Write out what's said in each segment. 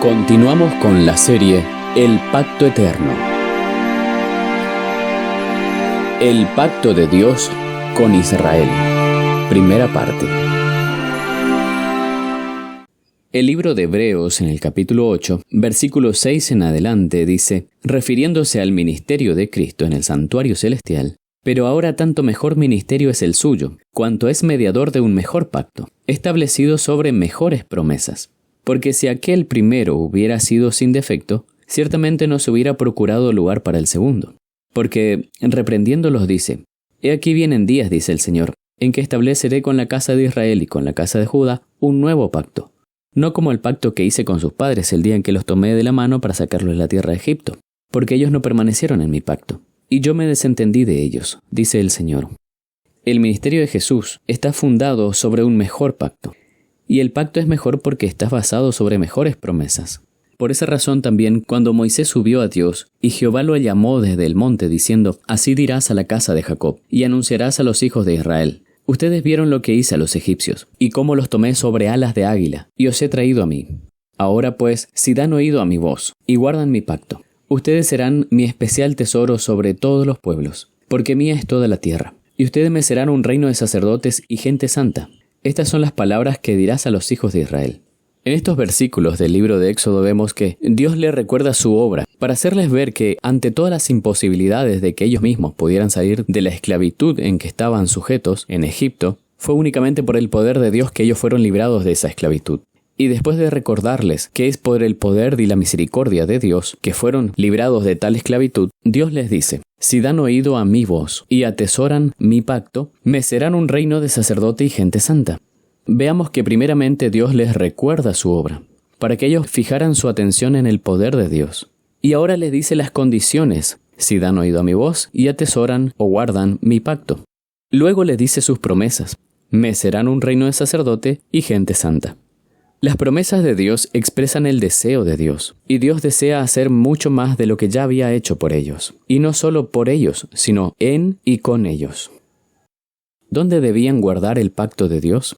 Continuamos con la serie El Pacto Eterno. El Pacto de Dios con Israel. Primera parte. El libro de Hebreos, en el capítulo 8, versículo 6 en adelante, dice, refiriéndose al ministerio de Cristo en el santuario celestial, pero ahora tanto mejor ministerio es el suyo, cuanto es mediador de un mejor pacto, establecido sobre mejores promesas. Porque si aquel primero hubiera sido sin defecto, ciertamente no se hubiera procurado lugar para el segundo. Porque, reprendiéndolos, dice, He aquí vienen días, dice el Señor, en que estableceré con la casa de Israel y con la casa de Judá un nuevo pacto, no como el pacto que hice con sus padres el día en que los tomé de la mano para sacarlos de la tierra de Egipto, porque ellos no permanecieron en mi pacto, y yo me desentendí de ellos, dice el Señor. El ministerio de Jesús está fundado sobre un mejor pacto. Y el pacto es mejor porque está basado sobre mejores promesas. Por esa razón también, cuando Moisés subió a Dios, y Jehová lo llamó desde el monte, diciendo, Así dirás a la casa de Jacob, y anunciarás a los hijos de Israel. Ustedes vieron lo que hice a los egipcios, y cómo los tomé sobre alas de águila, y os he traído a mí. Ahora pues, si dan oído a mi voz, y guardan mi pacto, ustedes serán mi especial tesoro sobre todos los pueblos, porque mía es toda la tierra, y ustedes me serán un reino de sacerdotes y gente santa. Estas son las palabras que dirás a los hijos de Israel. En estos versículos del libro de Éxodo vemos que Dios les recuerda su obra para hacerles ver que ante todas las imposibilidades de que ellos mismos pudieran salir de la esclavitud en que estaban sujetos en Egipto, fue únicamente por el poder de Dios que ellos fueron librados de esa esclavitud. Y después de recordarles que es por el poder y la misericordia de Dios que fueron librados de tal esclavitud, Dios les dice, si dan oído a mi voz y atesoran mi pacto, me serán un reino de sacerdote y gente santa. Veamos que primeramente Dios les recuerda su obra, para que ellos fijaran su atención en el poder de Dios. Y ahora les dice las condiciones, si dan oído a mi voz y atesoran o guardan mi pacto. Luego les dice sus promesas, me serán un reino de sacerdote y gente santa. Las promesas de Dios expresan el deseo de Dios, y Dios desea hacer mucho más de lo que ya había hecho por ellos, y no solo por ellos, sino en y con ellos. ¿Dónde debían guardar el pacto de Dios?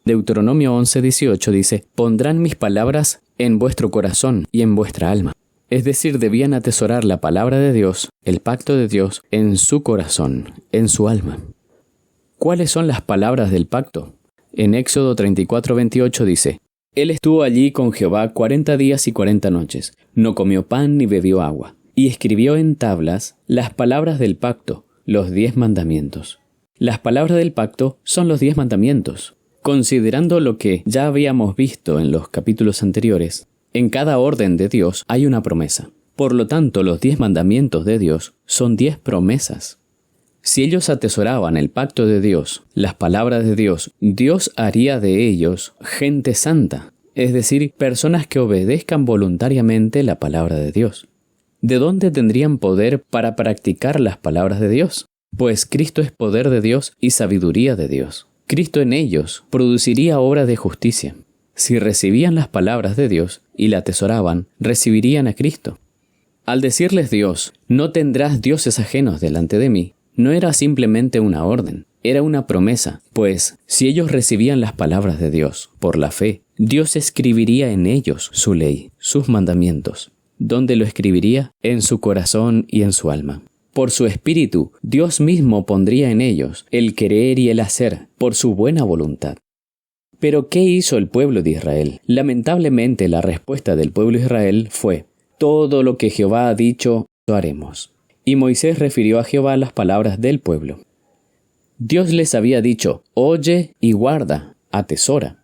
Deuteronomio 11:18 dice, pondrán mis palabras en vuestro corazón y en vuestra alma. Es decir, debían atesorar la palabra de Dios, el pacto de Dios, en su corazón, en su alma. ¿Cuáles son las palabras del pacto? En Éxodo 34:28 dice, Él estuvo allí con Jehová 40 días y 40 noches, no comió pan ni bebió agua, y escribió en tablas las palabras del pacto, los 10 mandamientos. Las palabras del pacto son los 10 mandamientos. Considerando lo que ya habíamos visto en los capítulos anteriores, en cada orden de Dios hay una promesa. Por lo tanto, los 10 mandamientos de Dios son 10 promesas. Si ellos atesoraban el pacto de Dios, las palabras de Dios, Dios haría de ellos gente santa, es decir, personas que obedezcan voluntariamente la palabra de Dios. ¿De dónde tendrían poder para practicar las palabras de Dios? Pues Cristo es poder de Dios y sabiduría de Dios. Cristo en ellos produciría obras de justicia. Si recibían las palabras de Dios y la atesoraban, recibirían a Cristo. Al decirles Dios, no tendrás dioses ajenos delante de mí, no era simplemente una orden, era una promesa, pues si ellos recibían las palabras de Dios por la fe, Dios escribiría en ellos su ley, sus mandamientos. ¿Dónde lo escribiría? En su corazón y en su alma. Por su espíritu, Dios mismo pondría en ellos el querer y el hacer por su buena voluntad. Pero ¿qué hizo el pueblo de Israel? Lamentablemente la respuesta del pueblo de Israel fue, todo lo que Jehová ha dicho, lo haremos. Y Moisés refirió a Jehová las palabras del pueblo. Dios les había dicho, oye y guarda, atesora.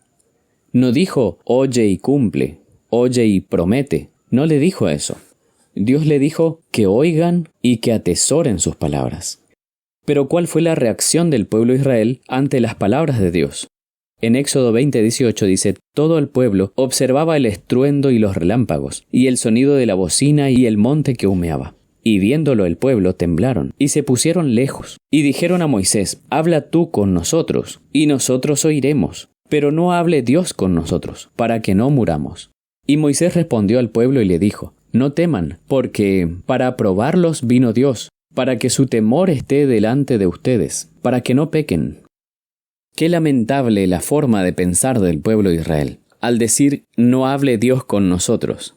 No dijo, oye y cumple, oye y promete. No le dijo eso. Dios le dijo que oigan y que atesoren sus palabras. Pero ¿cuál fue la reacción del pueblo de Israel ante las palabras de Dios? En Éxodo 20:18 dice, todo el pueblo observaba el estruendo y los relámpagos, y el sonido de la bocina y el monte que humeaba. Y viéndolo el pueblo temblaron, y se pusieron lejos, y dijeron a Moisés, habla tú con nosotros, y nosotros oiremos, pero no hable Dios con nosotros, para que no muramos. Y Moisés respondió al pueblo y le dijo, no teman, porque para probarlos vino Dios, para que su temor esté delante de ustedes, para que no pequen. Qué lamentable la forma de pensar del pueblo de Israel. al decir no hable Dios con nosotros.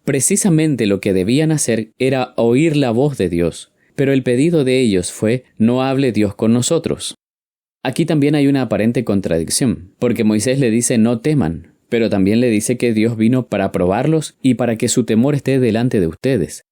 Precisamente lo que debían hacer era oír la voz de Dios, pero el pedido de ellos fue no hable Dios con nosotros. Aquí también hay una aparente contradicción, porque Moisés le dice no teman, pero también le dice que Dios vino para probarlos y para que su temor esté delante de ustedes.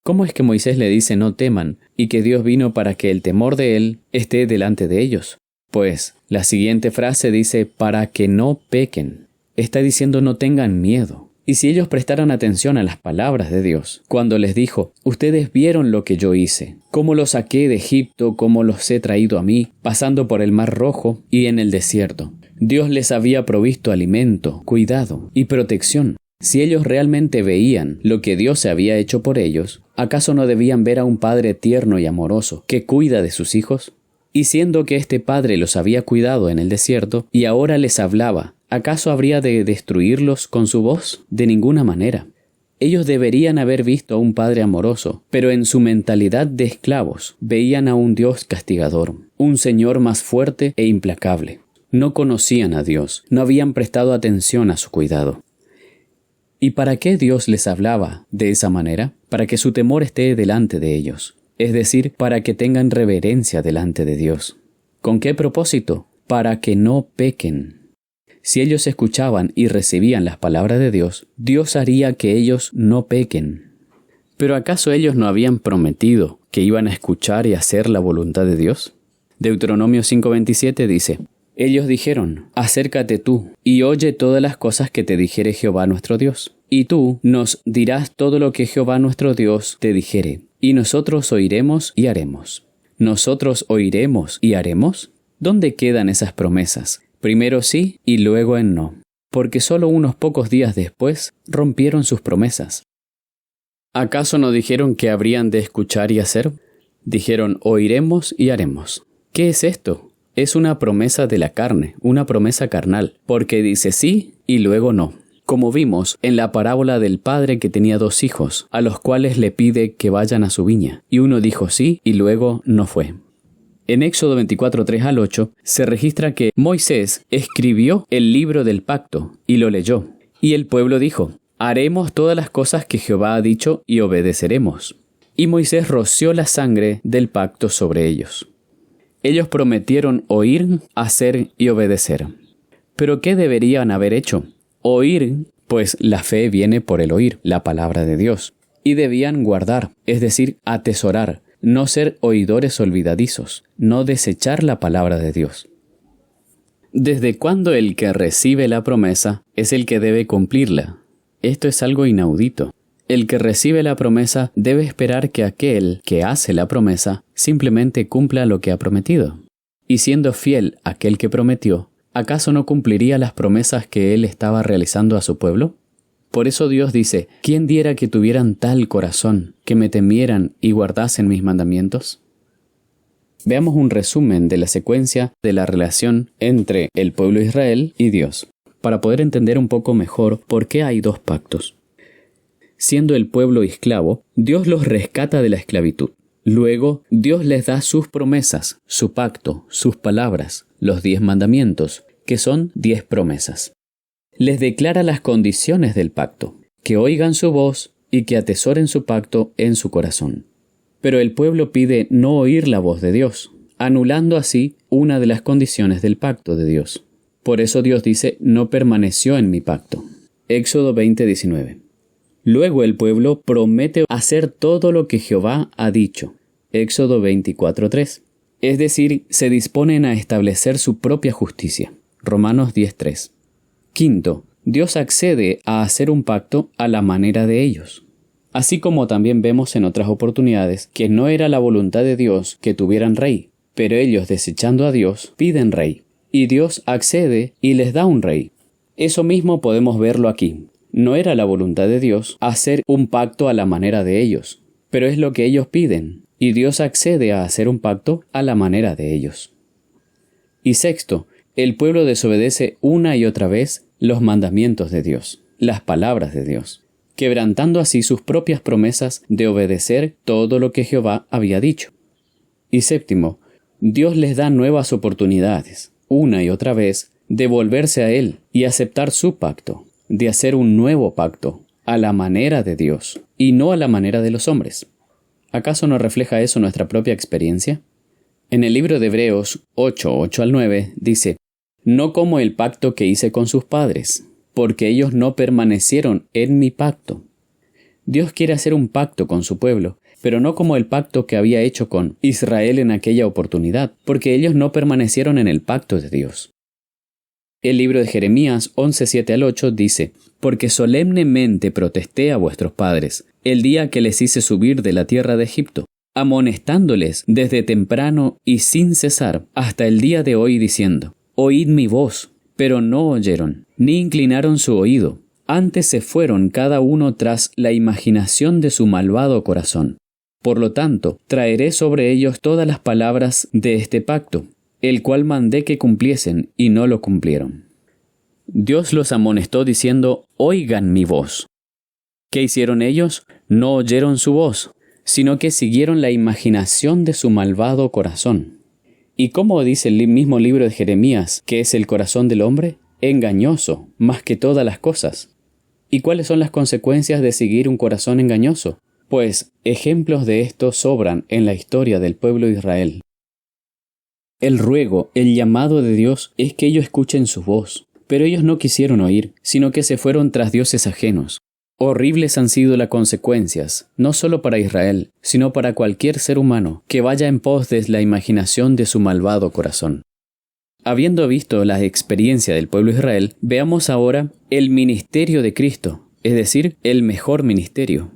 ¿Cómo es que Moisés le dice no teman y que Dios vino para que el temor de él esté delante de ellos? Pues la siguiente frase dice para que no pequen. Está diciendo no tengan miedo. Y si ellos prestaran atención a las palabras de Dios, cuando les dijo, ustedes vieron lo que yo hice, cómo los saqué de Egipto, cómo los he traído a mí, pasando por el Mar Rojo y en el desierto. Dios les había provisto alimento, cuidado y protección. Si ellos realmente veían lo que Dios se había hecho por ellos, ¿acaso no debían ver a un Padre tierno y amoroso que cuida de sus hijos? Y siendo que este Padre los había cuidado en el desierto y ahora les hablaba, ¿acaso habría de destruirlos con su voz? De ninguna manera. Ellos deberían haber visto a un Padre amoroso, pero en su mentalidad de esclavos veían a un Dios castigador, un Señor más fuerte e implacable. No conocían a Dios, no habían prestado atención a su cuidado. ¿Y para qué Dios les hablaba de esa manera? Para que su temor esté delante de ellos, es decir, para que tengan reverencia delante de Dios. ¿Con qué propósito? Para que no pequen. Si ellos escuchaban y recibían las palabras de Dios, Dios haría que ellos no pequen. ¿Pero acaso ellos no habían prometido que iban a escuchar y hacer la voluntad de Dios? Deuteronomio 5:27 dice, ellos dijeron, acércate tú, y oye todas las cosas que te dijere Jehová nuestro Dios. Y tú nos dirás todo lo que Jehová nuestro Dios te dijere, y nosotros oiremos y haremos. ¿Nosotros oiremos y haremos? ¿Dónde quedan esas promesas? Primero sí y luego en no, porque solo unos pocos días después rompieron sus promesas. ¿Acaso no dijeron que habrían de escuchar y hacer? Dijeron, oiremos y haremos. ¿Qué es esto? Es una promesa de la carne, una promesa carnal, porque dice sí y luego no. Como vimos en la parábola del padre que tenía 2 hijos, a los cuales le pide que vayan a su viña, y uno dijo sí y luego no fue. En Éxodo 24:3-8 se registra que Moisés escribió el libro del pacto y lo leyó. Y el pueblo dijo, haremos todas las cosas que Jehová ha dicho y obedeceremos. Y Moisés roció la sangre del pacto sobre ellos. Ellos prometieron oír, hacer y obedecer. ¿Pero qué deberían haber hecho? Oír, pues la fe viene por el oír, la palabra de Dios. Y debían guardar, es decir, atesorar, no ser oidores olvidadizos, no desechar la palabra de Dios. ¿Desde cuándo el que recibe la promesa es el que debe cumplirla? Esto es algo inaudito. El que recibe la promesa debe esperar que aquel que hace la promesa simplemente cumpla lo que ha prometido. Y siendo fiel aquel que prometió, ¿acaso no cumpliría las promesas que él estaba realizando a su pueblo? Por eso Dios dice, ¿quién diera que tuvieran tal corazón, que me temieran y guardasen mis mandamientos? Veamos un resumen de la secuencia de la relación entre el pueblo de Israel y Dios, para poder entender un poco mejor por qué hay 2 pactos. Siendo el pueblo esclavo, Dios los rescata de la esclavitud. Luego, Dios les da sus promesas, su pacto, sus palabras, los 10 mandamientos, que son 10 promesas. Les declara las condiciones del pacto, que oigan su voz y que atesoren su pacto en su corazón. Pero el pueblo pide no oír la voz de Dios, anulando así una de las condiciones del pacto de Dios. Por eso Dios dice, no permaneció en mi pacto. Éxodo 20:19. Luego el pueblo promete hacer todo lo que Jehová ha dicho. Éxodo 24:3. Es decir, se disponen a establecer su propia justicia. Romanos 10:3. Quinto, Dios accede a hacer un pacto a la manera de ellos. Así como también vemos en otras oportunidades que no era la voluntad de Dios que tuvieran rey, pero ellos desechando a Dios piden rey, y Dios accede y les da un rey. Eso mismo podemos verlo aquí. No era la voluntad de Dios hacer un pacto a la manera de ellos, pero es lo que ellos piden, y Dios accede a hacer un pacto a la manera de ellos. Y sexto, el pueblo desobedece una y otra vez los mandamientos de Dios, las palabras de Dios, quebrantando así sus propias promesas de obedecer todo lo que Jehová había dicho. Y séptimo, Dios les da nuevas oportunidades, una y otra vez, de volverse a Él y aceptar su pacto, de hacer un nuevo pacto, a la manera de Dios, y no a la manera de los hombres. ¿Acaso no refleja eso nuestra propia experiencia? En el libro de Hebreos 8:8-9 dice: «No como el pacto que hice con sus padres, porque ellos no permanecieron en mi pacto». Dios quiere hacer un pacto con su pueblo, pero no como el pacto que había hecho con Israel en aquella oportunidad, porque ellos no permanecieron en el pacto de Dios. El libro de Jeremías 11:7-8 dice: «Porque solemnemente protesté a vuestros padres el día que les hice subir de la tierra de Egipto, amonestándoles desde temprano y sin cesar hasta el día de hoy, diciendo: Oíd mi voz, pero no oyeron, ni inclinaron su oído. Antes se fueron cada uno tras la imaginación de su malvado corazón. Por lo tanto, traeré sobre ellos todas las palabras de este pacto, el cual mandé que cumpliesen, y no lo cumplieron». Dios los amonestó diciendo: «Oigan mi voz». ¿Qué hicieron ellos? No oyeron su voz, sino que siguieron la imaginación de su malvado corazón. ¿Y cómo dice el mismo libro de Jeremías que es el corazón del hombre? Engañoso, más que todas las cosas. ¿Y cuáles son las consecuencias de seguir un corazón engañoso? Pues ejemplos de esto sobran en la historia del pueblo de Israel. El ruego, el llamado de Dios es que ellos escuchen su voz, pero ellos no quisieron oír, sino que se fueron tras dioses ajenos. Horribles han sido las consecuencias, no solo para Israel, sino para cualquier ser humano que vaya en pos de la imaginación de su malvado corazón. Habiendo visto la experiencia del pueblo de Israel, veamos ahora el ministerio de Cristo, es decir, el mejor ministerio.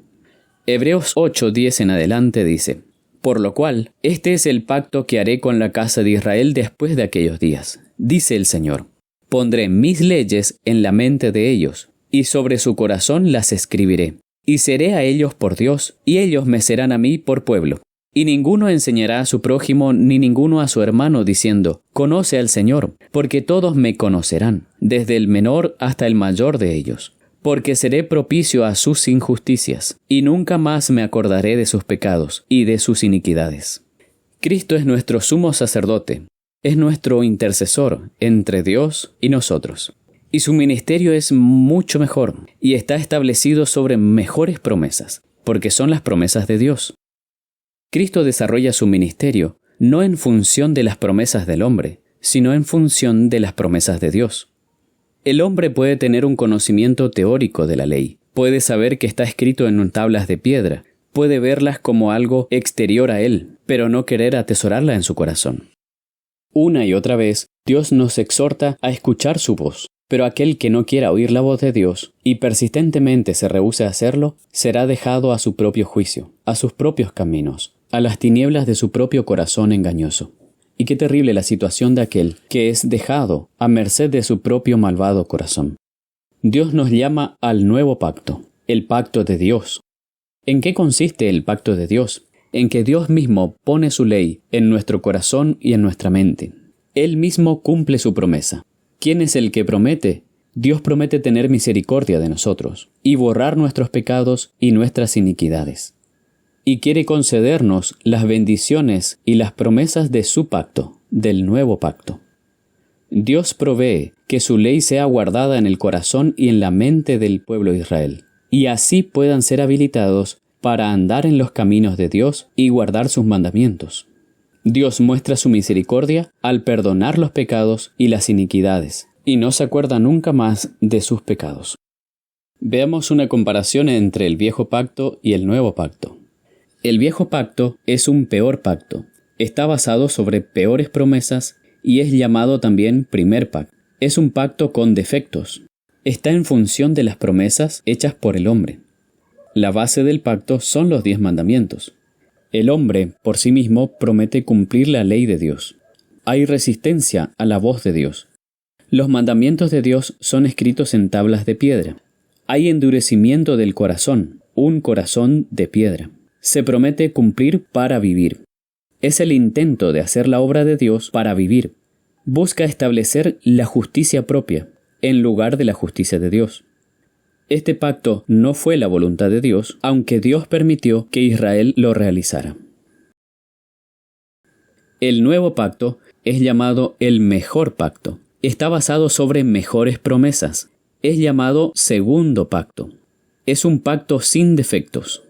Hebreos 8:10 en adelante dice: «Por lo cual, este es el pacto que haré con la casa de Israel después de aquellos días, dice el Señor. Pondré mis leyes en la mente de ellos, y sobre su corazón las escribiré. Y seré a ellos por Dios, y ellos me serán a mí por pueblo. Y ninguno enseñará a su prójimo ni ninguno a su hermano diciendo: Conoce al Señor, porque todos me conocerán, desde el menor hasta el mayor de ellos. Porque seré propicio a sus injusticias, y nunca más me acordaré de sus pecados y de sus iniquidades». Cristo es nuestro sumo sacerdote, es nuestro intercesor entre Dios y nosotros. Y su ministerio es mucho mejor y está establecido sobre mejores promesas, porque son las promesas de Dios. Cristo desarrolla su ministerio no en función de las promesas del hombre, sino en función de las promesas de Dios. El hombre puede tener un conocimiento teórico de la ley, puede saber que está escrito en tablas de piedra, puede verlas como algo exterior a él, pero no querer atesorarla en su corazón. Una y otra vez, Dios nos exhorta a escuchar su voz. Pero aquel que no quiera oír la voz de Dios y persistentemente se rehúse a hacerlo, será dejado a su propio juicio, a sus propios caminos, a las tinieblas de su propio corazón engañoso. Y qué terrible la situación de aquel que es dejado a merced de su propio malvado corazón. Dios nos llama al nuevo pacto, el pacto de Dios. ¿En qué consiste el pacto de Dios? En que Dios mismo pone su ley en nuestro corazón y en nuestra mente. Él mismo cumple su promesa. ¿Quién es el que promete? Dios promete tener misericordia de nosotros y borrar nuestros pecados y nuestras iniquidades. Y quiere concedernos las bendiciones y las promesas de su pacto, del nuevo pacto. Dios provee que su ley sea guardada en el corazón y en la mente del pueblo de Israel, y así puedan ser habilitados para andar en los caminos de Dios y guardar sus mandamientos. Dios muestra su misericordia al perdonar los pecados y las iniquidades, y no se acuerda nunca más de sus pecados. Veamos una comparación entre el viejo pacto y el nuevo pacto. El viejo pacto es un peor pacto, está basado sobre peores promesas y es llamado también primer pacto. Es un pacto con defectos, está en función de las promesas hechas por el hombre. La base del pacto son los 10 mandamientos. El hombre, por sí mismo, promete cumplir la ley de Dios. Hay resistencia a la voz de Dios. Los mandamientos de Dios son escritos en tablas de piedra. Hay endurecimiento del corazón, un corazón de piedra. Se promete cumplir para vivir. Es el intento de hacer la obra de Dios para vivir. Busca establecer la justicia propia, en lugar de la justicia de Dios. Este pacto no fue la voluntad de Dios, aunque Dios permitió que Israel lo realizara. El nuevo pacto es llamado el mejor pacto. Está basado sobre mejores promesas. Es llamado segundo pacto. Es un pacto sin defectos.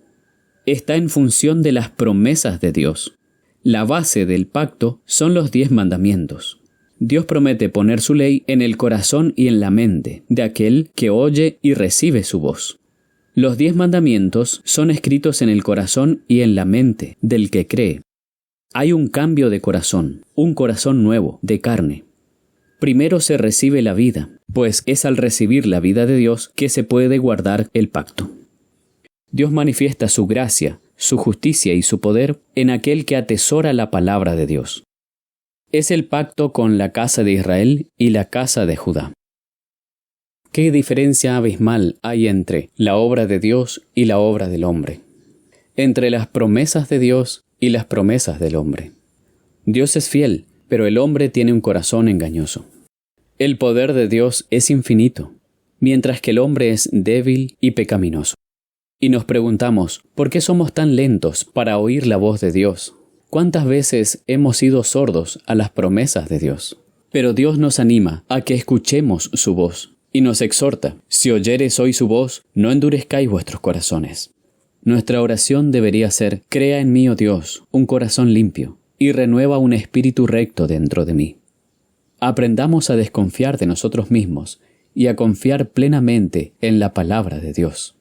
Está en función de las promesas de Dios. La base del pacto son los 10 mandamientos. Dios promete poner su ley en el corazón y en la mente de aquel que oye y recibe su voz. Los 10 mandamientos son escritos en el corazón y en la mente del que cree. Hay un cambio de corazón, un corazón nuevo, de carne. Primero se recibe la vida, pues es al recibir la vida de Dios que se puede guardar el pacto. Dios manifiesta su gracia, su justicia y su poder en aquel que atesora la palabra de Dios. Es el pacto con la casa de Israel y la casa de Judá. ¿Qué diferencia abismal hay entre la obra de Dios y la obra del hombre? Entre las promesas de Dios y las promesas del hombre. Dios es fiel, pero el hombre tiene un corazón engañoso. El poder de Dios es infinito, mientras que el hombre es débil y pecaminoso. Y nos preguntamos, ¿por qué somos tan lentos para oír la voz de Dios? ¿Cuántas veces hemos sido sordos a las promesas de Dios? Pero Dios nos anima a que escuchemos su voz y nos exhorta, si oyereis hoy su voz, no endurezcáis vuestros corazones. Nuestra oración debería ser, crea en mí, oh Dios, un corazón limpio, y renueva un espíritu recto dentro de mí. Aprendamos a desconfiar de nosotros mismos y a confiar plenamente en la palabra de Dios.